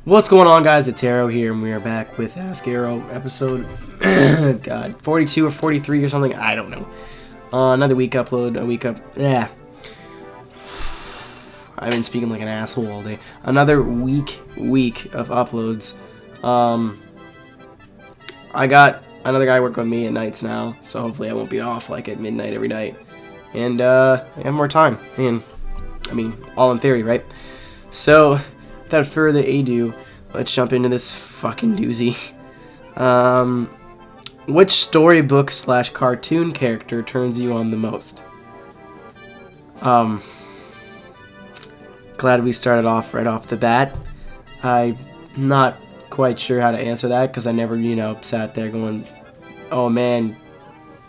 What's going on, guys? It's Aero here, and we are back with Ask Aero episode, God, 42 or 43 or something. I don't know. Another week upload, a week up. Yeah. I've been speaking like an asshole all day. Another week of uploads. I got another guy working with me at nights now, so hopefully I won't be off like at midnight every night. And I have more time. And I mean, all in theory, right? So, without further ado, let's jump into this fucking doozy. Which storybook / cartoon character turns you on the most? Glad we started off right off the bat. I'm not quite sure how to answer that because I never, sat there going, oh man,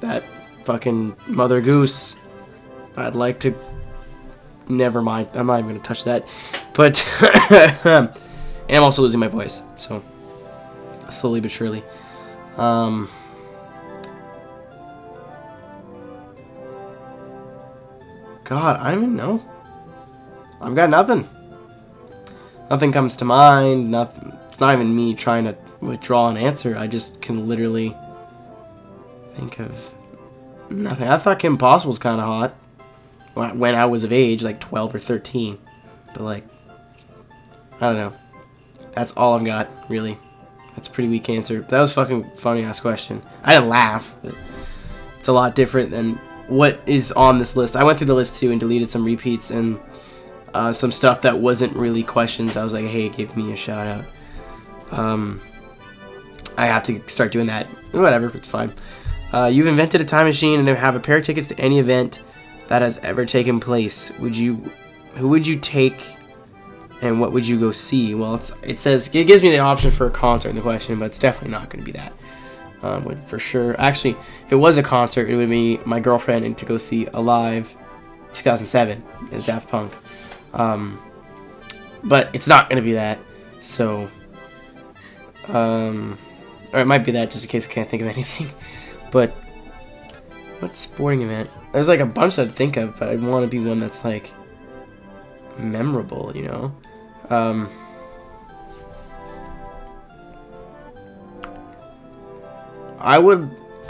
that fucking Mother Goose. I'd like to... Never mind. I'm not even going to touch that. But... and I'm also losing my voice. So, slowly but surely. God, I don't even know. I've got nothing. Nothing comes to mind. Nothing. It's not even me trying to withdraw an answer. I just can literally think of nothing. I thought Kim Possible's kind of hot when I was of age, like 12 or 13. But like, I don't know. That's all I've got, really. That's a pretty weak answer. That was fucking funny ass question. I didn't laugh, but it's a lot different than what is on this list. I went through the list too and deleted some repeats and some stuff that wasn't really questions. I was like, hey, give me a shout out. I have to start doing that. Whatever, it's fine. You've invented a time machine and have a pair of tickets to any event that has ever taken place. Who would you take and what would you go see? Well, it gives me the option for a concert in the question, but it's definitely not going to be that. For sure. Actually, if it was a concert, it would be my girlfriend and to go see Alive 2007 at Daft Punk. But it's not going to be that. So, or it might be that just in case I can't think of anything. But what sporting event? There's like a bunch that I'd think of, but I'd want to be one that's like memorable,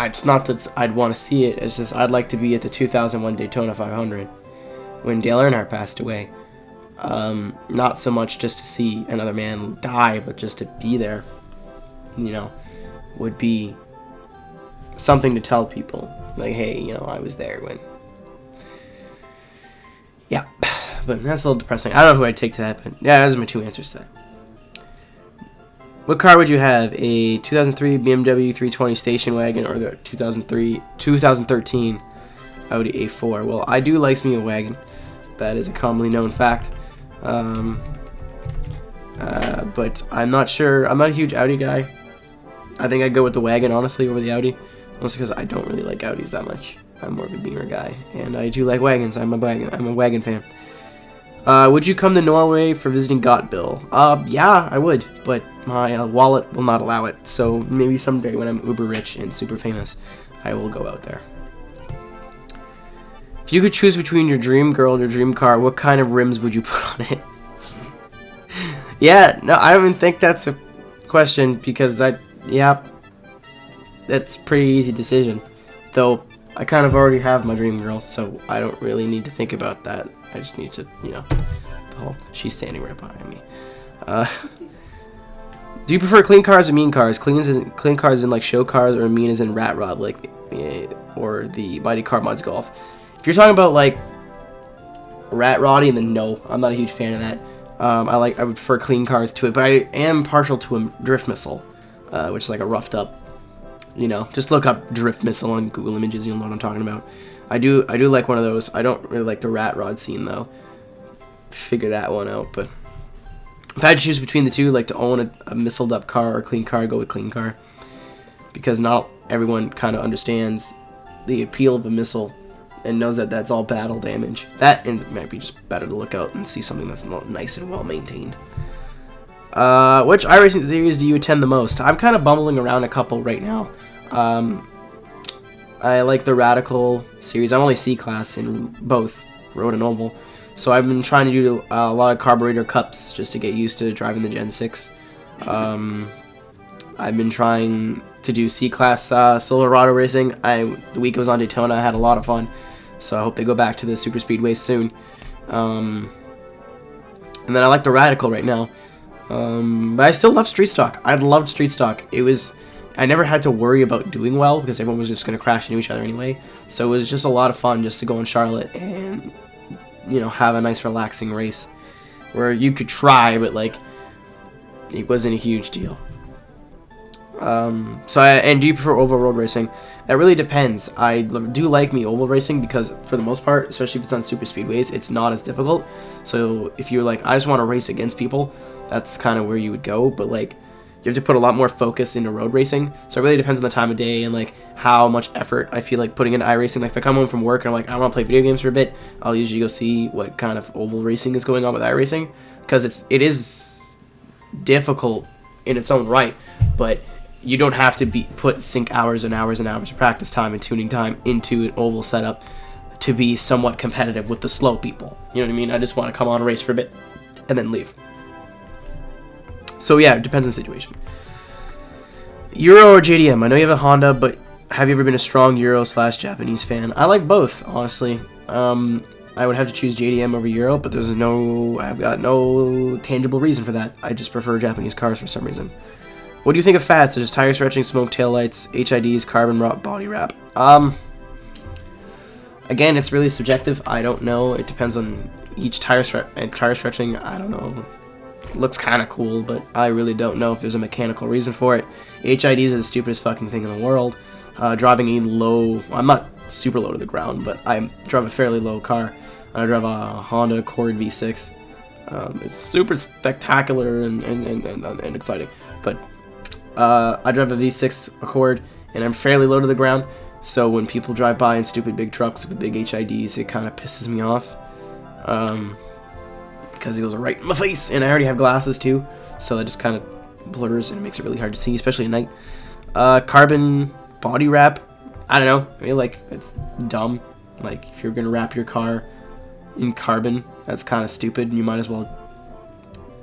It's not that I'd want to see it. It's just I'd like to be at the 2001 Daytona 500 when Dale Earnhardt passed away. Not so much just to see another man die, but just to be there, would be something to tell people. Like, hey, I was there when... Yeah, but that's a little depressing. I don't know who I'd take to that, but yeah, those are my two answers to that. What car would you have? A 2003 BMW 320 station wagon or the 2013 Audi A4? Well, I do like me a wagon. That is a commonly known fact. But I'm not sure. I'm not a huge Audi guy. I think I'd go with the wagon, honestly, over the Audi. Mostly because I don't really like Audis that much. I'm more of a Beamer guy. And I do like wagons. I'm a wagon fan. Would you come to Norway for visiting Gotbill? Yeah, I would. But my wallet will not allow it. So maybe someday when I'm uber rich and super famous, I will go out there. If you could choose between your dream girl and your dream car, what kind of rims would you put on it? Yeah, no, I don't even think that's a question because that's a pretty easy decision. Though, I kind of already have my dream girl, so I don't really need to think about that. I just need to, she's standing right behind me. Do you prefer clean cars or mean cars? Clean cars in like show cars or mean as in rat rod, like, or the Mighty Car Mods Golf? If you're talking about like rat roddy, then no, I'm not a huge fan of that. I would prefer clean cars to it, but I am partial to a drift missile, which is like a roughed up, just look up drift missile on Google Images, you'll know what I'm talking about. I do like one of those. I don't really like the rat rod scene though. Figure that one out, but if I had to choose between the two, like to own a missiled up car or a clean car, I'd go with clean car. Because not everyone kind of understands the appeal of a missile and knows that that's all battle damage. That, and it might be just better to look out and see something that's nice and well maintained. Which iRacing series do you attend the most? I'm kind of bumbling around a couple right now. I like the Radical series. I'm only C-Class in both Road and Oval. So I've been trying to do a lot of carburetor cups just to get used to driving the Gen 6. I've been trying to do C-Class Silverado racing. The week I was on Daytona, I had a lot of fun. So I hope they go back to the super speedways soon. And then I like the Radical right now. But I still love street stock. I loved street stock. I never had to worry about doing well because everyone was just going to crash into each other anyway. So it was just a lot of fun just to go in Charlotte and, you know, have a nice relaxing race where you could try, but like it wasn't a huge deal. And do you prefer oval road racing? That really depends. I do like oval racing because for the most part, especially if it's on super speedways, it's not as difficult. So if you're like, I just want to race against people, that's kind of where you would go. But like, you have to put a lot more focus into road racing. So it really depends on the time of day and like how much effort I feel like putting into iRacing. Like if I come home from work and I'm like, I want to play video games for a bit, I'll usually go see what kind of oval racing is going on with iRacing, because it is difficult in its own right, but you don't have to sink hours and hours and hours of practice time and tuning time into an oval setup to be somewhat competitive with the slow people. You know what I mean? I just want to come on, race for a bit, and then leave. So yeah, it depends on the situation. Euro or JDM? I know you have a Honda, but have you ever been a strong Euro/Japanese fan? I like both, honestly. I would have to choose JDM over Euro, but I've got no tangible reason for that. I just prefer Japanese cars for some reason. What do you think of fats such as tire stretching, smoke taillights, HIDs, carbon body wrap? Again, it's really subjective. I don't know. It depends on each tire stretching. I don't know. It looks kind of cool, but I really don't know if there's a mechanical reason for it. HIDs are the stupidest fucking thing in the world. Driving a low, I'm not super low to the ground, but I drive a fairly low car. I drive a Honda Accord V6. It's super spectacular and exciting, but I drive a V6 Accord, and I'm fairly low to the ground, so when people drive by in stupid big trucks with big HIDs, it kind of pisses me off, because it goes right in my face, and I already have glasses too, so that just kind of blurs, and it makes it really hard to see, especially at night. Carbon body wrap, I don't know, I feel like it's dumb. Like, if you're going to wrap your car in carbon, that's kind of stupid, and you might as well.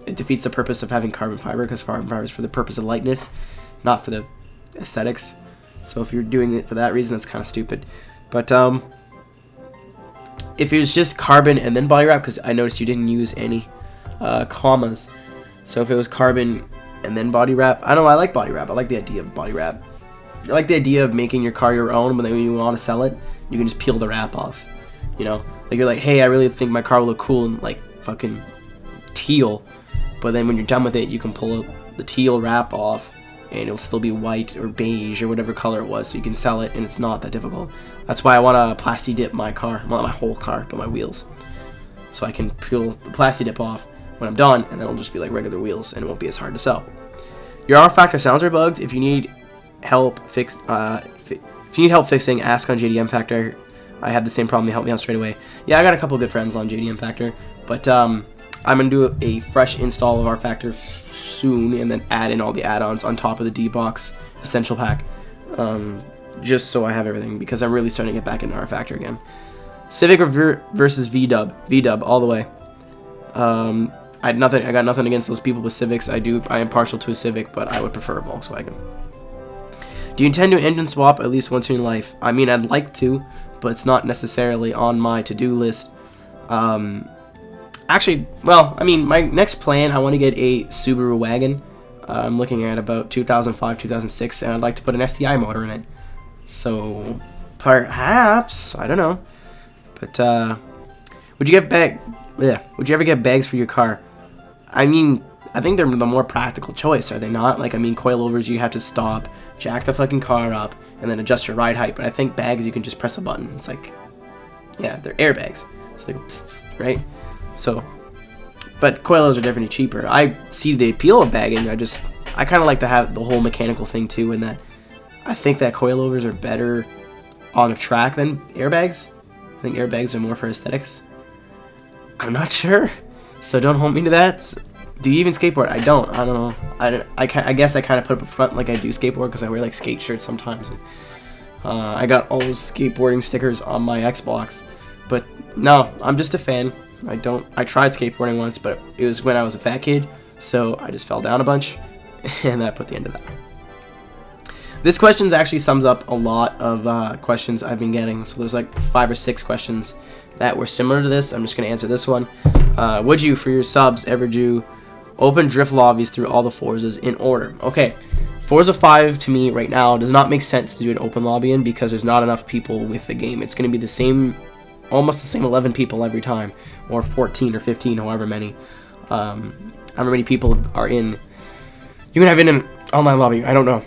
It defeats the purpose of having carbon fiber, because carbon fiber is for the purpose of lightness, not for the aesthetics. So if you're doing it for that reason, that's kind of stupid. But if it was just carbon and then body wrap, because I noticed you didn't use any commas. So if it was carbon and then body wrap, I don't know, I like body wrap. I like the idea of body wrap. I like the idea of making your car your own, but then when you want to sell it, you can just peel the wrap off. You know, like you're like, hey, I really think my car will look cool in like fucking teal. But then when you're done with it, you can pull the teal wrap off, and it'll still be white or beige or whatever color it was, so you can sell it, and it's not that difficult. That's why I want to plasti dip my car, well, not my whole car, but my wheels, so I can peel the plasti dip off when I'm done, and then it'll just be like regular wheels, and it won't be as hard to sell. Your R Factor sounds are bugged. If you need help fixing, ask on JDM Factor. I had the same problem. They helped me out straight away. Yeah, I got a couple good friends on JDM Factor, but I'm going to do a fresh install of R Factor soon, and then add in all the add-ons on top of the D-Box Essential Pack, just so I have everything, because I'm really starting to get back into R Factor again. Civic versus VW. VW all the way. I got nothing against those people with Civics. I am partial to a Civic, but I would prefer a Volkswagen. Do you intend to engine swap at least once in your life? I mean, I'd like to, but it's not necessarily on my to-do list. Actually, well, I mean, my next plan, I want to get a Subaru wagon. I'm looking at about 2005, 2006, and I'd like to put an STI motor in it. So, perhaps, I don't know. But, would you ever get bags for your car? I mean, I think they're the more practical choice, are they not? Like, I mean, coilovers, you have to stop, jack the fucking car up, and then adjust your ride height. But I think bags, you can just press a button. It's like, yeah, they're airbags. It's like, right? So, but coilovers are definitely cheaper. I see the appeal of bagging. I kind of like to have the whole mechanical thing too, in that I think that coilovers are better on a track than airbags. I think airbags are more for aesthetics. I'm not sure, so don't hold me to that. Do you even skateboard? I don't know. I guess I kind of put up a front like I do skateboard, because I wear like skate shirts sometimes. And, I got all those skateboarding stickers on my Xbox, but no, I'm just a fan. I tried skateboarding once, but it was when I was a fat kid, so I just fell down a bunch, And that put the end of that. This question actually sums up a lot of questions I've been getting. So there's like 5 or 6 questions that were similar to this. I'm just going to answer this one. Would you, for your subs, ever do open drift lobbies through all the Forzas in order? Okay, Forza 5 to me right now does not make sense to do an open lobby in because there's not enough people with the game. It's going to be the same, almost the same 11 people every time, or 14 or 15, however many. However many people are in. You can have it in an online lobby. I don't know.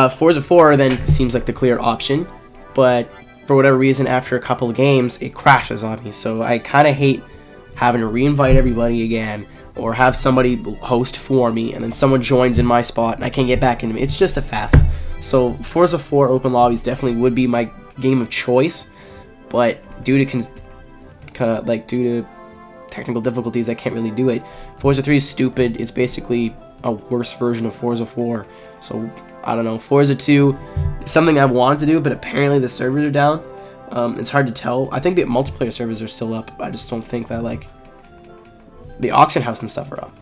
Forza 4 then seems like the clear option, but for whatever reason, after a couple of games, it crashes on me. So I kind of hate having to reinvite everybody again, or have somebody host for me, and then someone joins in my spot, and I can't get back into it. It's just a faff. So Forza 4 open lobbies definitely would be my game of choice, but due to technical difficulties, I can't really do it. Forza 3 is stupid. It's basically a worse version of Forza 4. So I don't know. Forza 2 is something I wanted to do, but apparently the servers are down. It's hard to tell. I think the multiplayer servers are still up. I just don't think that like the auction house and stuff are up.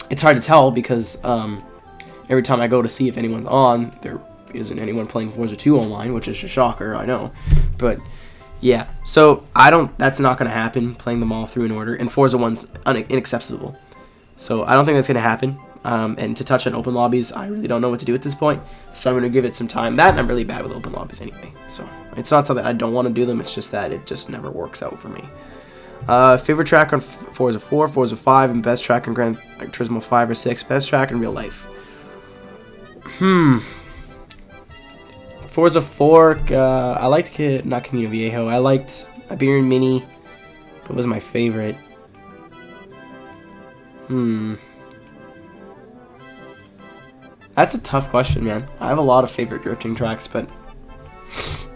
It's hard to tell because every time I go to see if anyone's on, there isn't anyone playing Forza 2 online, which is a shocker, I know. But yeah, so that's not going to happen, playing them all through in order, and Forza 1's inaccessible. So I don't think that's going to happen. And to touch on open lobbies, I really don't know what to do at this point, so I'm going to give it some time. That, and I'm really bad with open lobbies anyway, so it's not something I don't want to do them, it's just that it just never works out for me. Favorite track on Forza 4, Forza 5, and best track in Gran Turismo 5 or 6, best track in real life. Forza 4, I liked, not Camino Viejo, I liked Iberian Mini, but it was my favorite. That's a tough question, man. I have a lot of favorite drifting tracks, but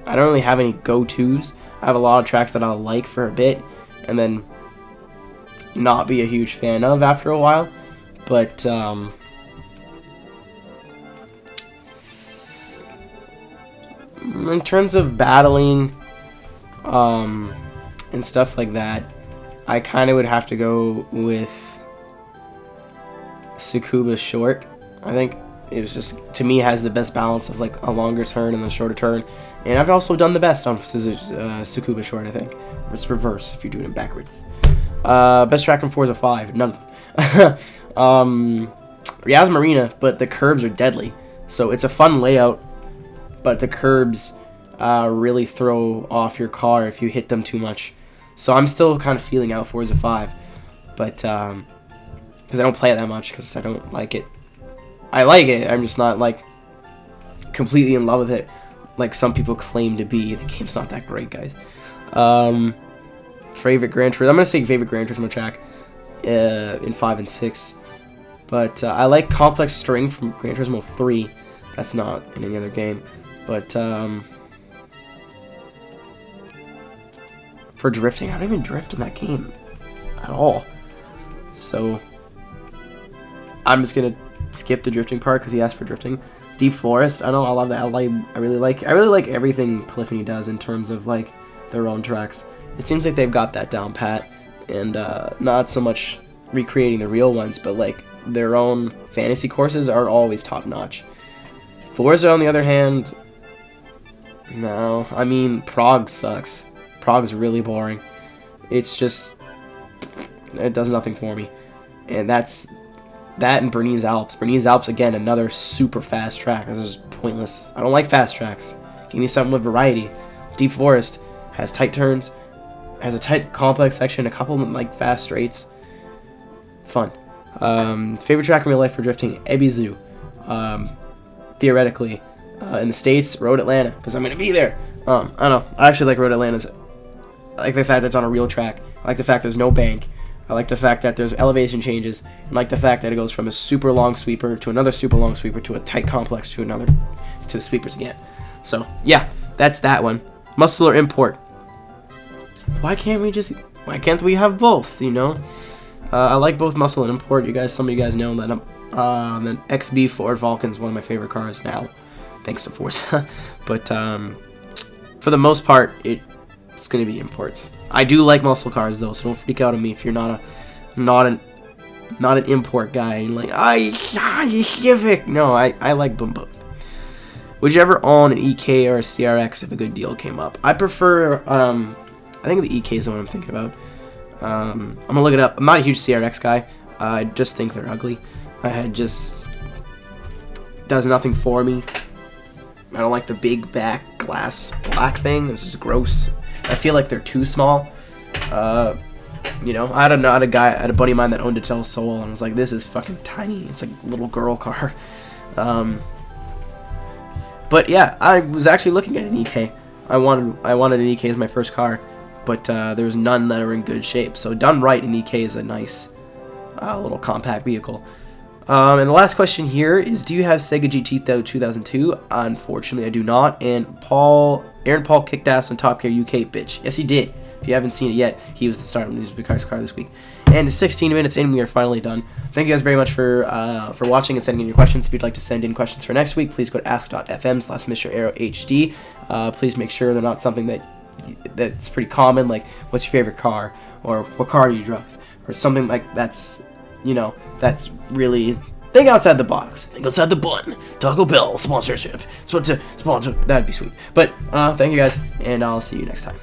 I don't really have any go-tos. I have a lot of tracks that I'll like for a bit, and then not be a huge fan of after a while. But in terms of battling and stuff like that, I kind of would have to go with Tsukuba Short. I think it was just, to me, has the best balance of like a longer turn and a shorter turn. And I've also done the best on Tsukuba Short, I think. It's reverse if you're doing it backwards. Best track in Forza 5, none of them. Riaz Marina, but the curbs are deadly. So it's a fun layout, but the curbs really throw off your car if you hit them too much. So I'm still kind of feeling out Forza 5, but because I don't play it that much, because I don't like it. I like it, I'm just not like completely in love with it like some people claim to be. The game's not that great, guys. Favorite Gran Turismo, I'm going to say favorite Gran Turismo track in 5 and 6. But I like Complex String from Gran Turismo 3. That's not in any other game. But for drifting, I don't even drift in that game at all. So I'm just going to skip the drifting part because he asked for drifting. Deep Forest, I know, I love that. I really like everything Polyphony does in terms of like their own tracks. It seems like they've got that down pat, and not so much recreating the real ones, but like their own fantasy courses aren't always top notch. Forza, on the other hand, no. I mean, Prague sucks. Prague's really boring. It's just, it does nothing for me, and that's that and Bernese Alps. Bernese Alps, again, another super fast track. This is pointless. I don't like fast tracks. Give me something with variety. Deep Forest has tight turns, has a tight complex section, a couple of like fast straights. Fun. Favorite track in real life for drifting, Ibizu. Theoretically, in the States, Road Atlanta, because I'm gonna be there. I don't know. I actually like Road Atlanta's. I like the fact that it's on a real track. I like the fact there's no bank. I like the fact that there's elevation changes. I like the fact that it goes from a super long sweeper to another super long sweeper to a tight complex to another, to the sweepers again. So yeah, that's that one. Muscle or import? Why can't we have both? You know, I like both muscle and import. Some of you guys know that an XB Ford Falcon is one of my favorite cars now, thanks to Forza. But for the most part, it's gonna be imports. I do like muscle cars though, so don't freak out on me if you're not not an import guy. And like, Civic. No, I like them both. Would you ever own an EK or a CRX if a good deal came up? I prefer, I think the EK is the one I'm thinking about. I'm gonna look it up. I'm not a huge CRX guy. I just think they're ugly. I just does nothing for me. I don't like the big back glass black thing. This is gross. I feel like they're too small. You know, I had a buddy of mine that owned a Del Sol, and I was like, this is fucking tiny. It's like a little girl car. But yeah, I was actually looking at an EK. I wanted an EK as my first car, but there was none that are in good shape. So done right, an EK is a nice little compact vehicle. And the last question here is, do you have Sega GT 2002? Unfortunately, I do not. And Aaron Paul kicked ass on Top Gear UK, bitch. Yes, he did. If you haven't seen it yet, he was the star of News Big Cars car this week. And 16 minutes in, we are finally done. Thank you guys very much for watching and sending in your questions. If you'd like to send in questions for next week, please go to ask.fm/MrAeroHD. Please make sure they're not something that's pretty common, like what's your favorite car, or what car do you drive, or something like that's, you know, that's really, think outside the box, think outside the button. Taco Bell sponsorship, sponsor, that'd be sweet. But thank you guys, and I'll see you next time.